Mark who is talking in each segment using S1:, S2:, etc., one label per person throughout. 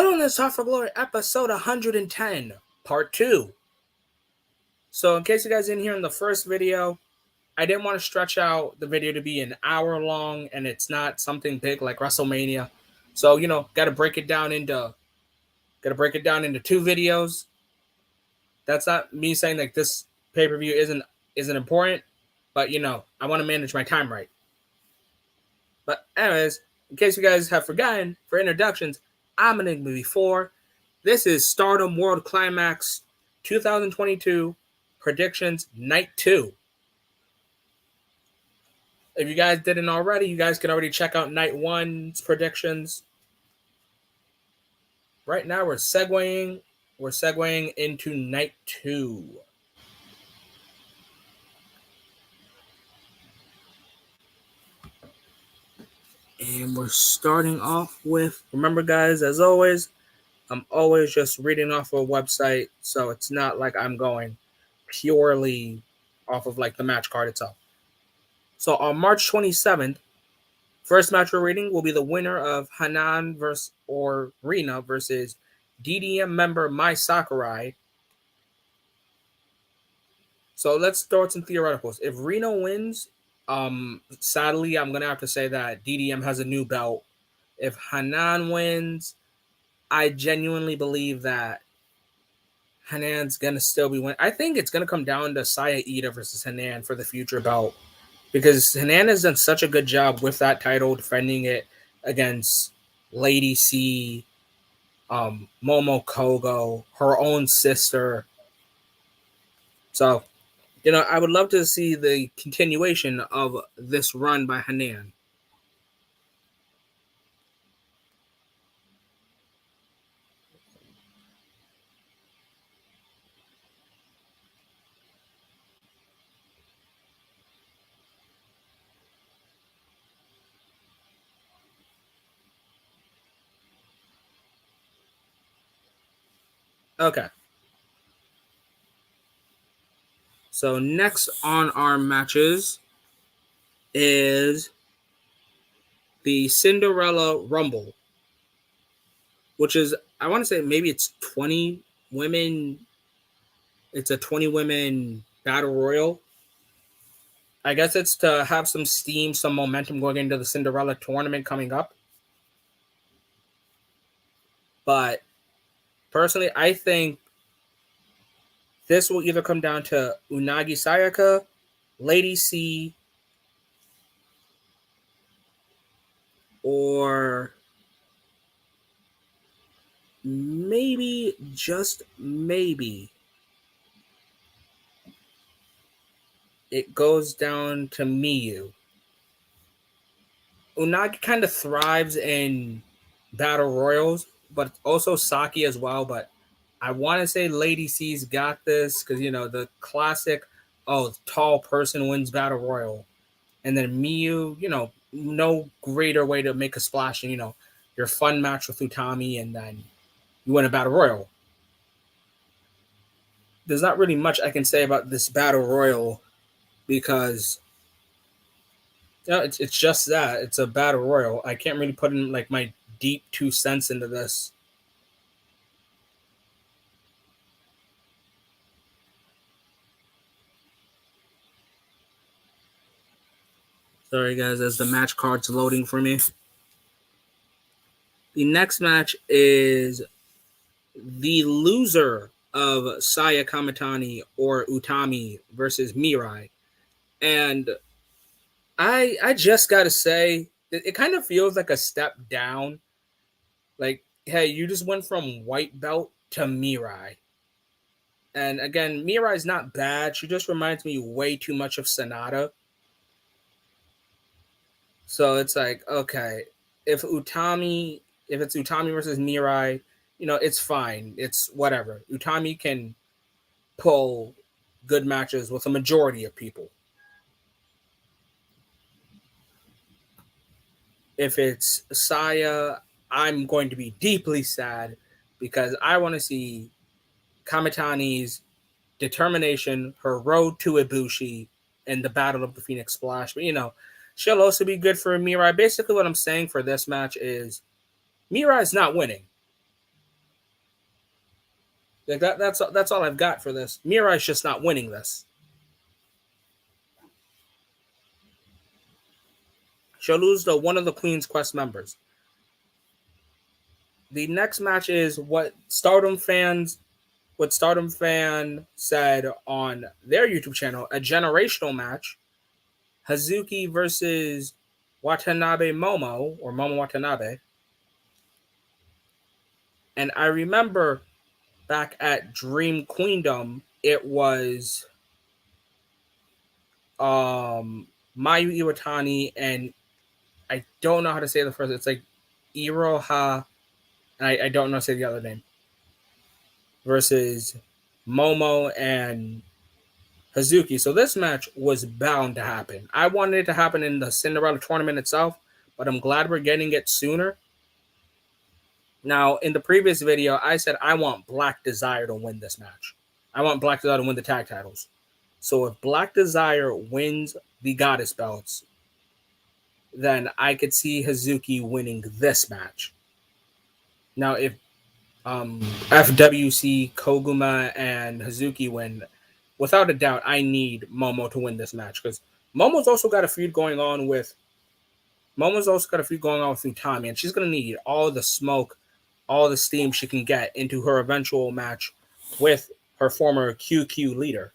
S1: Hello, and it's Hot for Glory, episode 110, part 2. So, in case you guys didn't hear in the first video, I didn't want to stretch out the video to be an hour long, and it's not something big like WrestleMania. So, gotta break it down into two videos. That's not me saying like this pay-per-view isn't important, but I want to manage my time right. But anyways, in case you guys have forgotten, for introductions, I'm Enigma before. This is Stardom World Climax 2022 Predictions Night 2. If you guys didn't already, you guys can already check out Night 1's predictions. Right now we're segueing into Night 2. And we're starting off with, remember guys, as always, I'm always just reading off a website, so it's not like I'm going purely off of like the match card itself. So on March 27th, first match we're reading will be the winner of Hanan or Rina versus DDM member Mai Sakurai. So let's throw out some theoreticals. If Rina wins, sadly I'm gonna have to say that DDM has a new belt. If Hanan wins, I genuinely believe that Hanan's gonna still be winning. I think it's gonna come down to Saya Iida versus Hanan for the future belt, because Hanan has done such a good job with that title, defending it against Lady C, Momo Kogo, her own sister. So, I would love to see the continuation of this run by Hanan. Okay. So next on our matches is the Cinderella Rumble, which is, I want to say maybe it's 20 women. It's a 20 women battle royal. I guess it's to have some steam, some momentum going into the Cinderella tournament coming up. But personally, I think this will either come down to Unagi Sayaka, Lady C, or maybe, just maybe, it goes down to Miyu. Unagi kind of thrives in battle royals, but also Saki as well. But I want to say Lady C's got this because, the classic, tall person wins battle royal. And then Miyu, no greater way to make a splash than, your fun match with Utami, and then you win a battle royal. There's not really much I can say about this battle royal because it's just that. It's a battle royal. I can't really put in like my deep 2 cents into this. Sorry, guys, as the match card's loading for me. The next match is the loser of Saya Kamitani or Utami versus Mirai. And I just got to say, it kind of feels like a step down. Like, hey, you just went from white belt to Mirai. And again, Mirai's not bad. She just reminds me way too much of Sonata. So it's like, okay, if it's Utami versus Mirai, it's fine. It's whatever. Utami can pull good matches with a majority of people. If it's Saya, I'm going to be deeply sad because I want to see Kamitani's determination, her road to Ibushi, and the Battle of the Phoenix Splash. But, she'll also be good for Mirai. Basically, what I'm saying for this match is Mirai's not winning. Like that's all I've got for this. Mirai's just not winning this. She'll lose to one of the Queen's Quest members. The next match is what Stardom fan said on their YouTube channel, a generational match. Hazuki versus Watanabe Momo, or Momo Watanabe. And I remember back at Dream Queendom, it was Mayu Iwatani and I don't know how to say the first. It's like Iroha, and I don't know how to say the other name. Versus Momo and Hazuki. So this match was bound to happen. I wanted it to happen in the Cinderella tournament itself, but I'm glad we're getting it sooner. Now, in the previous video, I said I want Black Desire to win this match. I want Black Desire to win the tag titles. So if Black Desire wins the Goddess belts, then I could see Hazuki winning this match. Now, if FWC, Koguma, and Hazuki win, without a doubt, I need Momo to win this match because Momo's also got a feud going on with Utami, and she's gonna need all the smoke, all the steam she can get into her eventual match with her former QQ leader.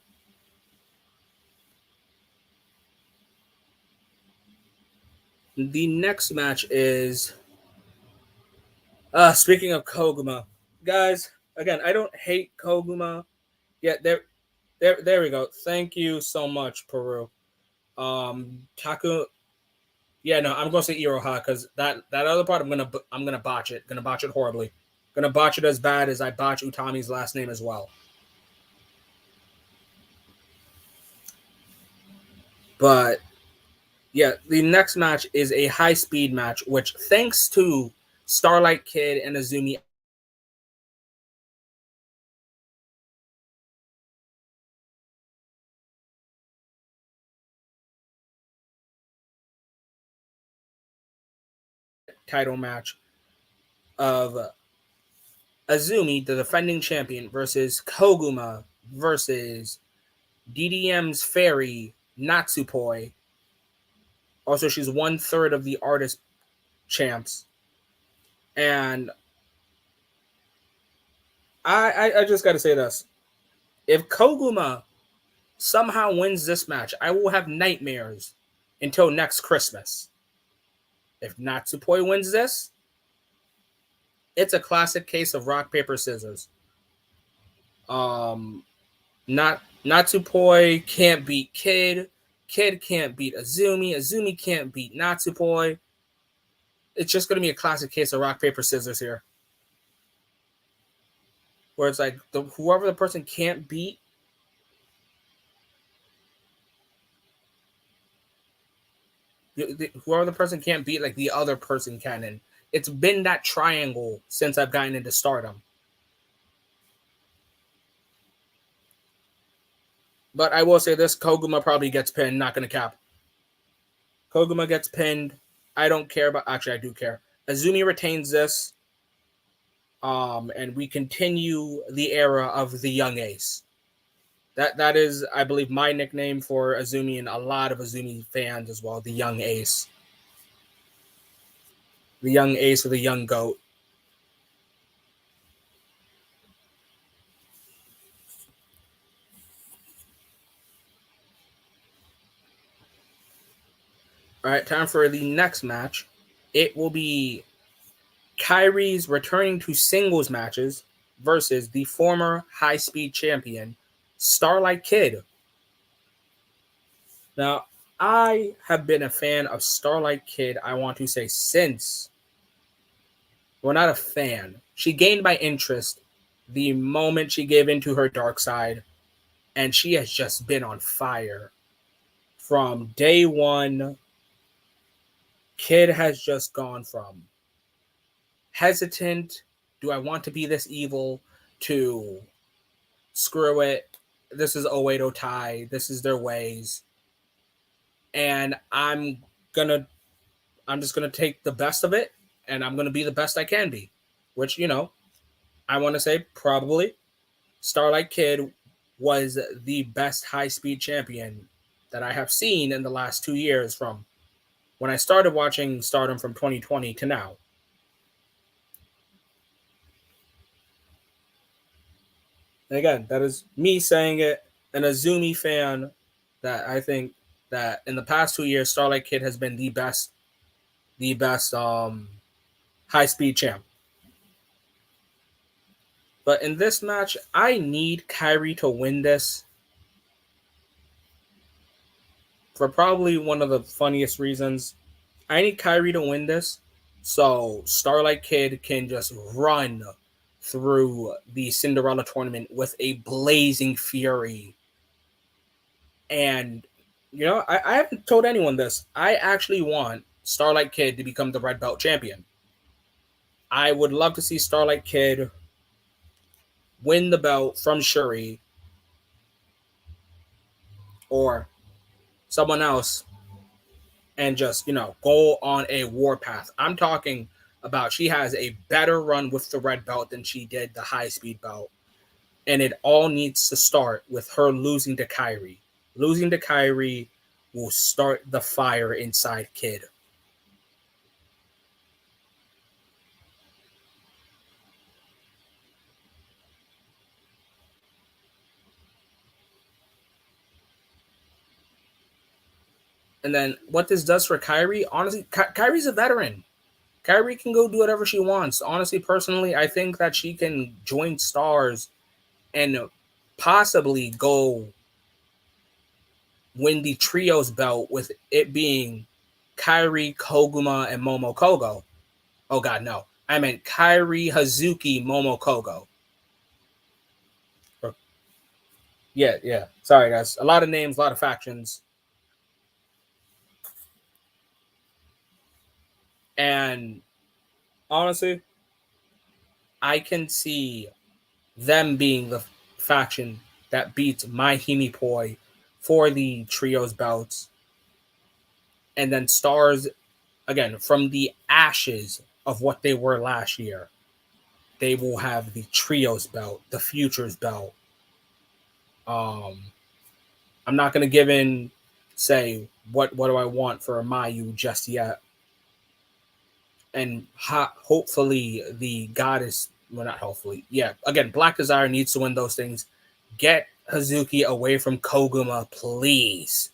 S1: The next match is speaking of Koguma, guys. Again, I don't hate Koguma. Yeah, there we go. Thank you so much, Peru. Taku. Yeah, no, I'm gonna say Iroha because that other part I'm gonna botch it. Gonna botch it horribly. Gonna botch it as bad as I botch Utami's last name as well. But yeah, the next match is a high speed match, which thanks to Starlight Kid and Azumi title match of Azumi, the defending champion, versus Koguma versus DDM's Fairy Natsupoi. Also, she's 1/3 of the artist champs. And I just got to say this. If Koguma somehow wins this match, I will have nightmares until next Christmas. If Natsupoi wins this, it's a classic case of rock, paper, scissors. Natsupoi can't beat Kid. Kid can't beat Azumi. Azumi can't beat Natsupoi. It's just going to be a classic case of rock, paper, scissors here. Where it's like whoever the person can't beat, whoever the person can't beat, like the other person can. And it's been that triangle since I've gotten into Stardom. But I will say this, Koguma probably gets pinned, not going to cap. Koguma gets pinned. I don't care about, actually I do care. Azumi retains this. And we continue the era of the young ace. That is, I believe, my nickname for Azumi and a lot of Azumi fans as well, the young ace. The young ace or the young goat. All right, time for the next match. It will be Kairi's returning to singles matches versus the former high-speed champion, Starlight Kid. Now, I have been a fan of Starlight Kid, I want to say, since. Well, not a fan. She gained my interest the moment she gave into her dark side, and she has just been on fire. From day one, Kid has just gone from hesitant, do I want to be this evil, to screw it, this is Oedo Tai, this is their ways, and I'm just gonna take the best of it, and I'm gonna be the best I can be, which I want to say probably Starlight Kid was the best high-speed champion that I have seen in the last 2 years, from when I started watching Stardom from 2020 to now. And again, that is me saying it, an Azumi fan, that I think that in the past 2 years, Starlight Kid has been the best high speed champ. But in this match, I need Kyrie to win this for probably one of the funniest reasons. I need Kyrie to win this so Starlight Kid can just run through the Cinderella tournament with a blazing fury. And, I haven't told anyone this. I actually want Starlight Kid to become the Red Belt champion. I would love to see Starlight Kid win the belt from Shuri or someone else and just, go on a warpath. I'm talking about she has a better run with the red belt than she did the high speed belt. And it all needs to start with her losing to Kyrie. Losing to Kyrie will start the fire inside Kid. And then what this does for Kyrie, honestly, Kyrie's a veteran. Kyrie can go do whatever she wants. Honestly, personally, I think that she can join Stars and possibly go win the trios belt with it being Kyrie, Koguma, and Momo Kogo. Oh God, no. I meant Kyrie, Hazuki, Momo Kogo. Yeah, yeah. Sorry, guys. A lot of names, a lot of factions. And honestly, I can see them being the faction that beats My Himi Poi for the trios belts. And then Stars, again, from the ashes of what they were last year, they will have the trios belt, the futures belt. Um, I'm not gonna give in, say what do I want for a Mayu just yet, and hopefully the goddess. Well, not hopefully. Yeah, again, Black Desire needs to win those things. Get Hazuki away from Koguma, please.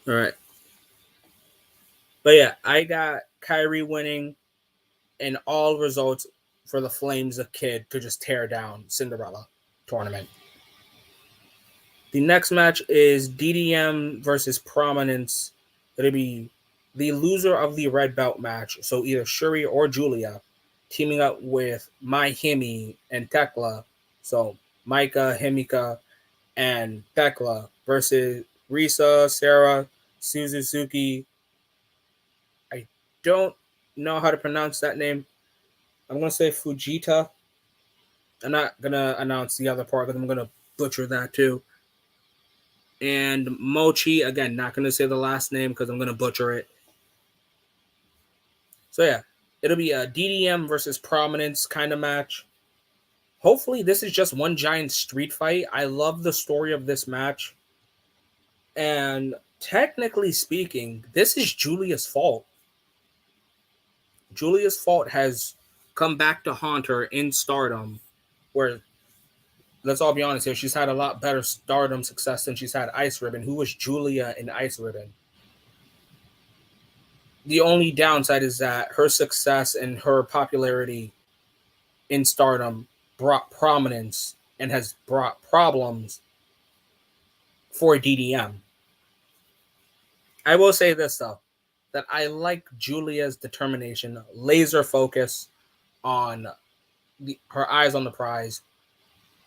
S1: All right, but yeah, I got Kyrie winning, and all results for the Flames of Kid to just tear down Cinderella tournament. The next match is DDM versus Prominence. It'll be the loser of the red belt match, so either Shuri or Julia, teaming up with Mai Himi and Tekla. So Maika, Himika, and Tekla versus Risa, Sarah, Suzuki. I don't know how to pronounce that name. I'm gonna say Fujita. I'm not gonna announce the other part because I'm gonna butcher that too. And Mochi, again, not gonna say the last name because I'm gonna butcher it. So yeah, it'll be a DDM versus Prominence kind of match. Hopefully, this is just one giant street fight. I love the story of this match. And technically speaking, this is Julia's fault. Julia's fault has come back to haunt her in Stardom, where, let's all be honest here, she's had a lot better Stardom success than she's had Ice Ribbon. Who was Julia in Ice Ribbon? The only downside is that her success and her popularity in Stardom brought prominence and has brought problems for DDM. I will say this though, that I like Julia's determination, laser focus on her eyes on the prize.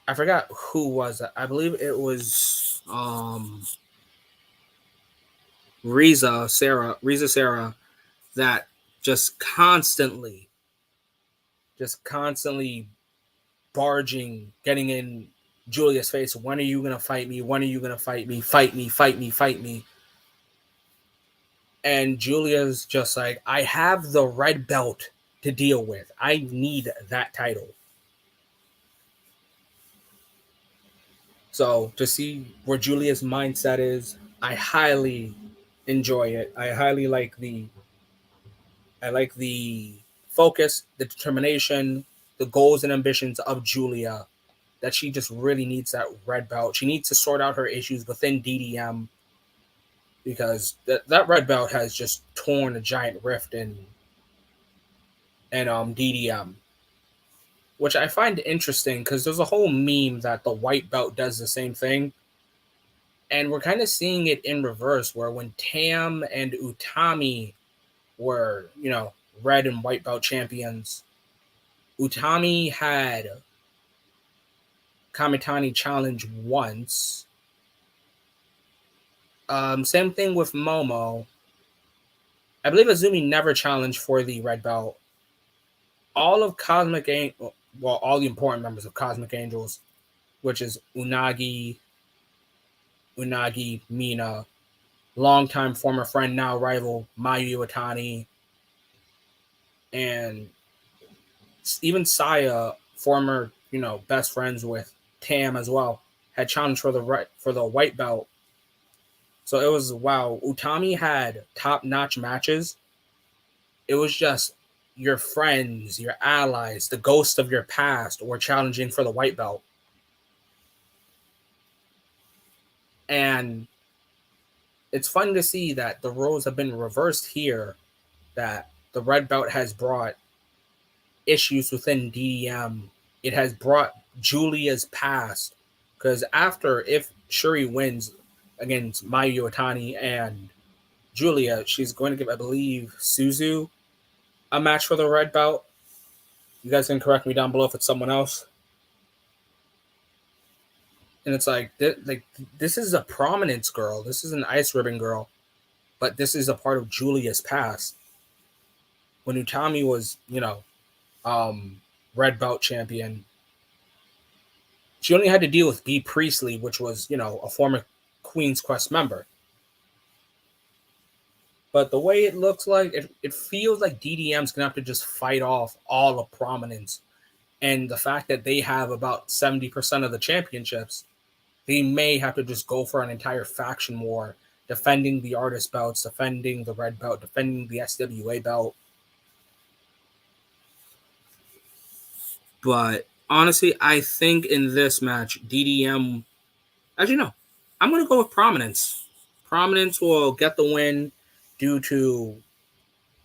S1: I forgot who was it. I believe it was Riza Sarah, that just constantly barging, getting in Julia's face. When are you gonna fight me? When are you gonna fight me? Fight me, fight me, fight me. And Julia's just like, I have the red belt to deal with. I need that title. So to see where Julia's mindset is, I highly enjoy it. I like the focus, the determination, the goals and ambitions of Julia. That she just really needs that red belt. She needs to sort out her issues within DDM because that red belt has just torn a giant rift in DDM, which I find interesting because there's a whole meme that the white belt does the same thing, and we're kind of seeing it in reverse, where when Tam and Utami were, red and white belt champions, Utami had Kamitani challenge once. Same thing with Momo. I believe Azumi never challenged for the red belt. All of all the important members of Cosmic Angels, which is Unagi, Mina, longtime former friend, now rival Mayu Iwatani, and even Saya, former best friends with Tam as well, had challenged for the white belt. So it was wow. Utami had top notch matches. It was just your friends, your allies, the ghosts of your past were challenging for the white belt. And it's fun to see that the roles have been reversed here, that the red belt has brought issues within DDM. It has brought Julia's past. Because if Shuri wins against Mayu Iwatani and Julia, she's going to give, I believe, Suzu a match for the red belt. You guys can correct me down below if it's someone else. And it's like this is a prominence girl. This is an ice ribbon girl. But this is a part of Julia's past. When Utami was, red belt champion, she only had to deal with B. Priestley, which was, a former Queen's Quest member. But the way it looks like, it feels like DDM's going to have to just fight off all of prominence. And the fact that they have about 70% of the championships, they may have to just go for an entire faction war, defending the artist belts, defending the red belt, defending the SWA belt. But honestly, I think in this match, DDM, as you know, I'm going to go with Prominence. Prominence will get the win due to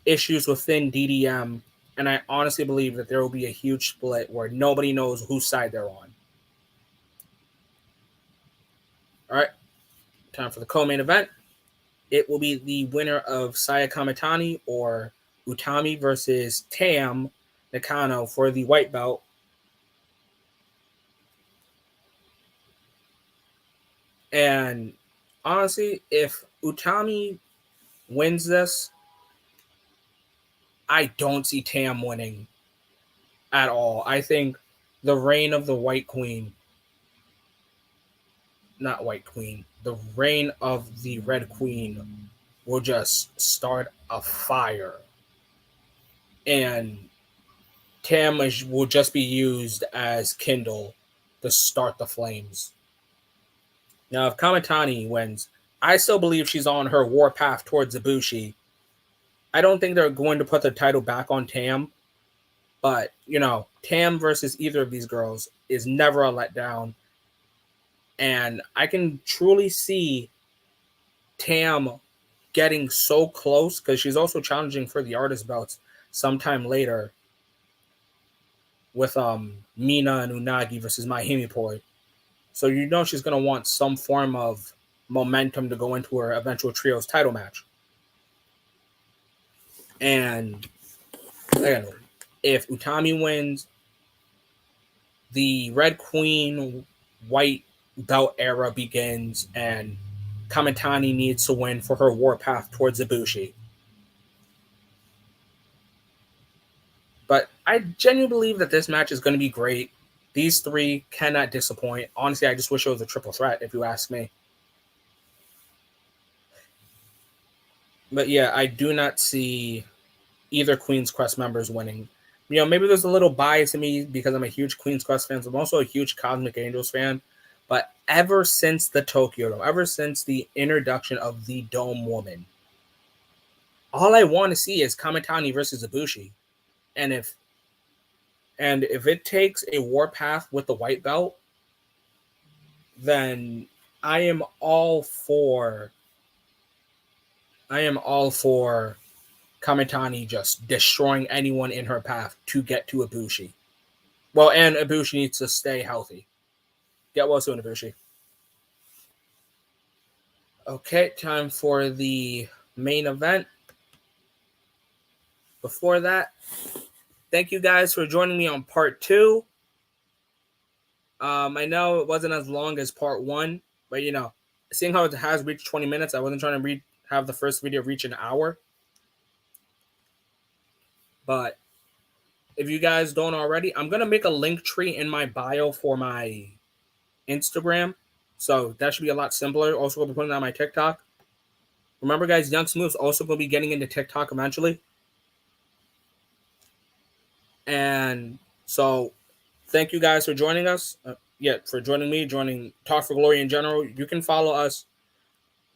S1: issues within DDM. And I honestly believe that there will be a huge split where nobody knows whose side they're on. All right, time for the co-main event. It will be the winner of Saya Kamitani or Utami versus Tam Nakano for the white belt. And honestly, if Utami wins this, I don't see Tam winning at all. I think the reign of the the reign of the Red Queen will just start a fire. And Tam will just be used as kindle to start the flames. Now, if Kamitani wins, I still believe she's on her warpath towards Ibushi. I don't think they're going to put the title back on Tam, but, Tam versus either of these girls is never a letdown. And I can truly see Tam getting so close because she's also challenging for the artist belts sometime later with Mina and Unagi versus Mai Himipoi. So she's going to want some form of momentum to go into her eventual trios title match. And again, if Utami wins, the Red Queen white belt era begins, and Kamitani needs to win for her warpath towards Ibushi. But I genuinely believe that this match is going to be great. These three cannot disappoint. Honestly, I just wish it was a triple threat, if you ask me. But yeah, I do not see either Queen's Quest members winning. Maybe there's a little bias in me because I'm a huge Queen's Quest fan. So I'm also a huge Cosmic Angels fan. But ever since the Tokyo Dome, ever since the introduction of the Dome Woman, all I want to see is Kamitani versus Ibushi. And if it takes a warpath with the white belt, then I am all for Kamitani just destroying anyone in her path to get to Ibushi. Well, and Ibushi needs to stay healthy. Get well soon, Ibushi. Okay, time for the main event. Before that, thank you guys for joining me on part 2. I know it wasn't as long as part 1, but seeing how it has reached 20 minutes, I wasn't trying to have the first video reach an hour. But if you guys don't already, I'm gonna make a link tree in my bio for my Instagram, so that should be a lot simpler. Also, gonna be putting on my TikTok. Remember, guys, Young Smooth's also gonna be getting into TikTok eventually, and so thank you guys for joining us. For joining me, joining Talk for Glory in general. You can follow us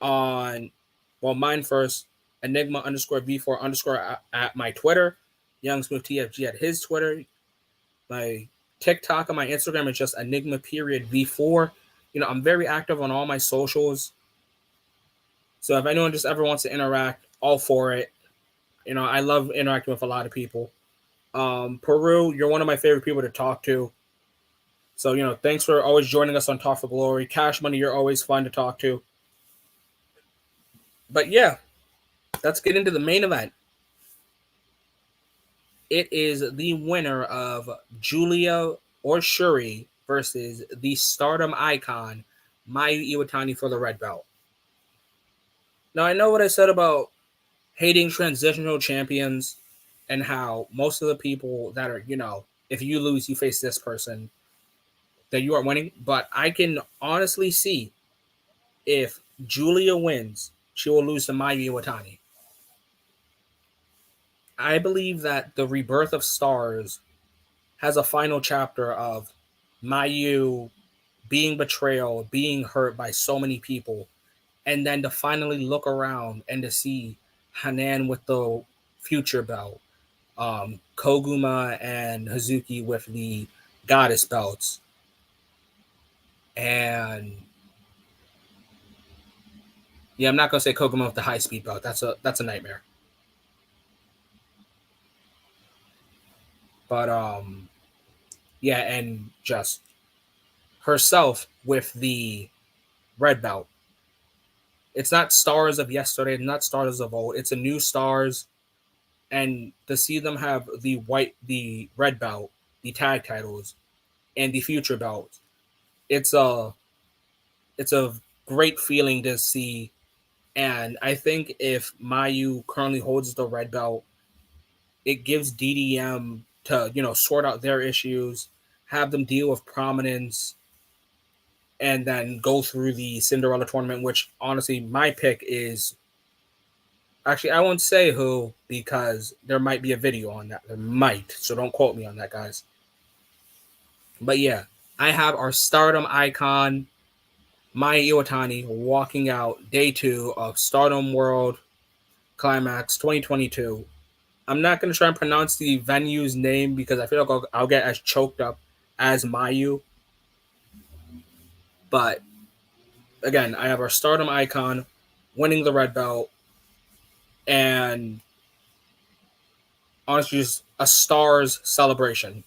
S1: on, mine first, Enigma_V4_ at my Twitter, Young Smooth TFG at his Twitter. My TikTok and my Instagram is just Enigma_V4. I'm very active on all my socials. So if anyone just ever wants to interact, all for it. I love interacting with a lot of people. Peru, you're one of my favorite people to talk to. So, thanks for always joining us on Talk for Glory. Cash Money, you're always fun to talk to. But yeah, let's get into the main event. It is the winner of Julia or Shuri versus the Stardom icon, Mayu Iwatani, for the red belt. Now, I know what I said about hating transitional champions and how most of the people that are, if you lose, you face this person, that you are winning. But I can honestly see if Julia wins, she will lose to Mayu Iwatani. I believe that the Rebirth of Stars has a final chapter of Mayu being betrayed, being hurt by so many people, and then to finally look around and to see Hanan with the future belt, Koguma and Hazuki with the goddess belts, and yeah, I'm not gonna say Koguma with the high speed belt. That's a nightmare. But yeah, and just herself with the red belt. It's not stars of yesterday, not stars of old. It's a new stars, and to see them have the red belt, the tag titles, and the future belt, it's a it's a great feeling to see. And I think if Mayu currently holds the red belt, it gives DDM to sort out their issues, have them deal with prominence, and then go through the Cinderella tournament. Which honestly, my pick is actually, I won't say who because there might be a video on that. There might, so don't quote me on that, guys. But yeah, I have our Stardom icon, Maya Iwatani, walking out day 2 of Stardom World Climax 2022. I'm not going to try and pronounce the venue's name because I feel like I'll get as choked up as Mayu. But again, I have our Stardom icon winning the red belt, and honestly, just a Stars celebration.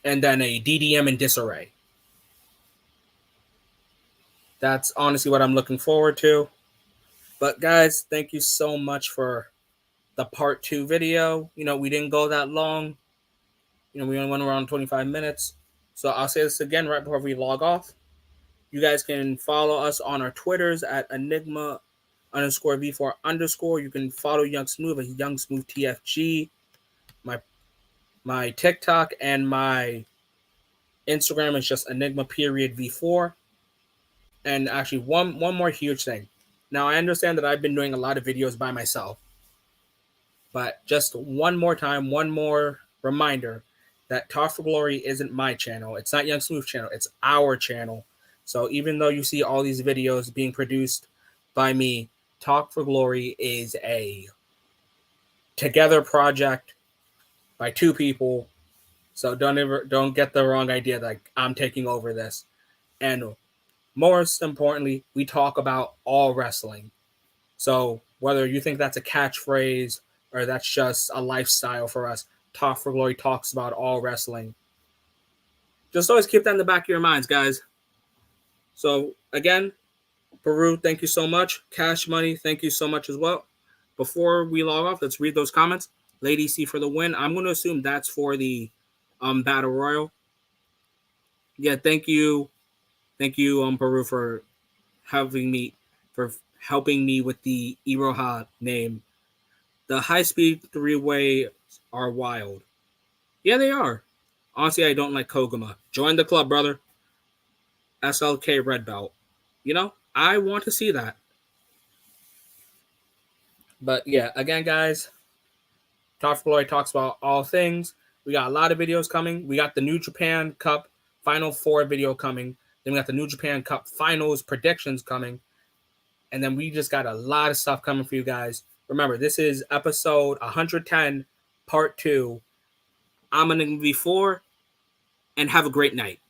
S1: And then a DDM in disarray. That's honestly what I'm looking forward to. But guys, thank you so much for the part 2 video. We didn't go that long. We only went around 25 minutes. So I'll say this again right before we log off. You guys can follow us on our Twitters at Enigma_V4_. You can follow Young Smooth at Young Smooth TFG. My TikTok and my Instagram is just Enigma_V4. And actually, one more huge thing. Now, I understand that I've been doing a lot of videos by myself, but just one more time, one more reminder that Talk for Glory isn't my channel. It's not Young Smooth's channel. It's our channel. So even though you see all these videos being produced by me, Talk for Glory is a together project by two people. So don't get the wrong idea that I'm taking over this. And most importantly, we talk about all wrestling. So whether you think that's a catchphrase or that's just a lifestyle for us, Talk for Glory talks about all wrestling. Just always keep that in the back of your minds, guys. So again, Baru, thank you so much. Cash Money, thank you so much as well. Before we log off, let's read those comments. Lady C for the win. I'm going to assume that's for the Battle Royal. Yeah, thank you, Baru, for helping me with the Iroha name. The high-speed three-way are wild. Yeah, they are. Honestly, I don't like Koguma. Join the club, brother. SLK Red Belt. You know, I want to see that. But yeah, again, guys, Talk for Glory talks about all things. We got a lot of videos coming. We got the New Japan Cup Final Four video coming. Then we got the New Japan Cup Finals predictions coming. And then we just got a lot of stuff coming for you guys. Remember, this is episode 110, part 2. I'm going to be 4, and have a great night.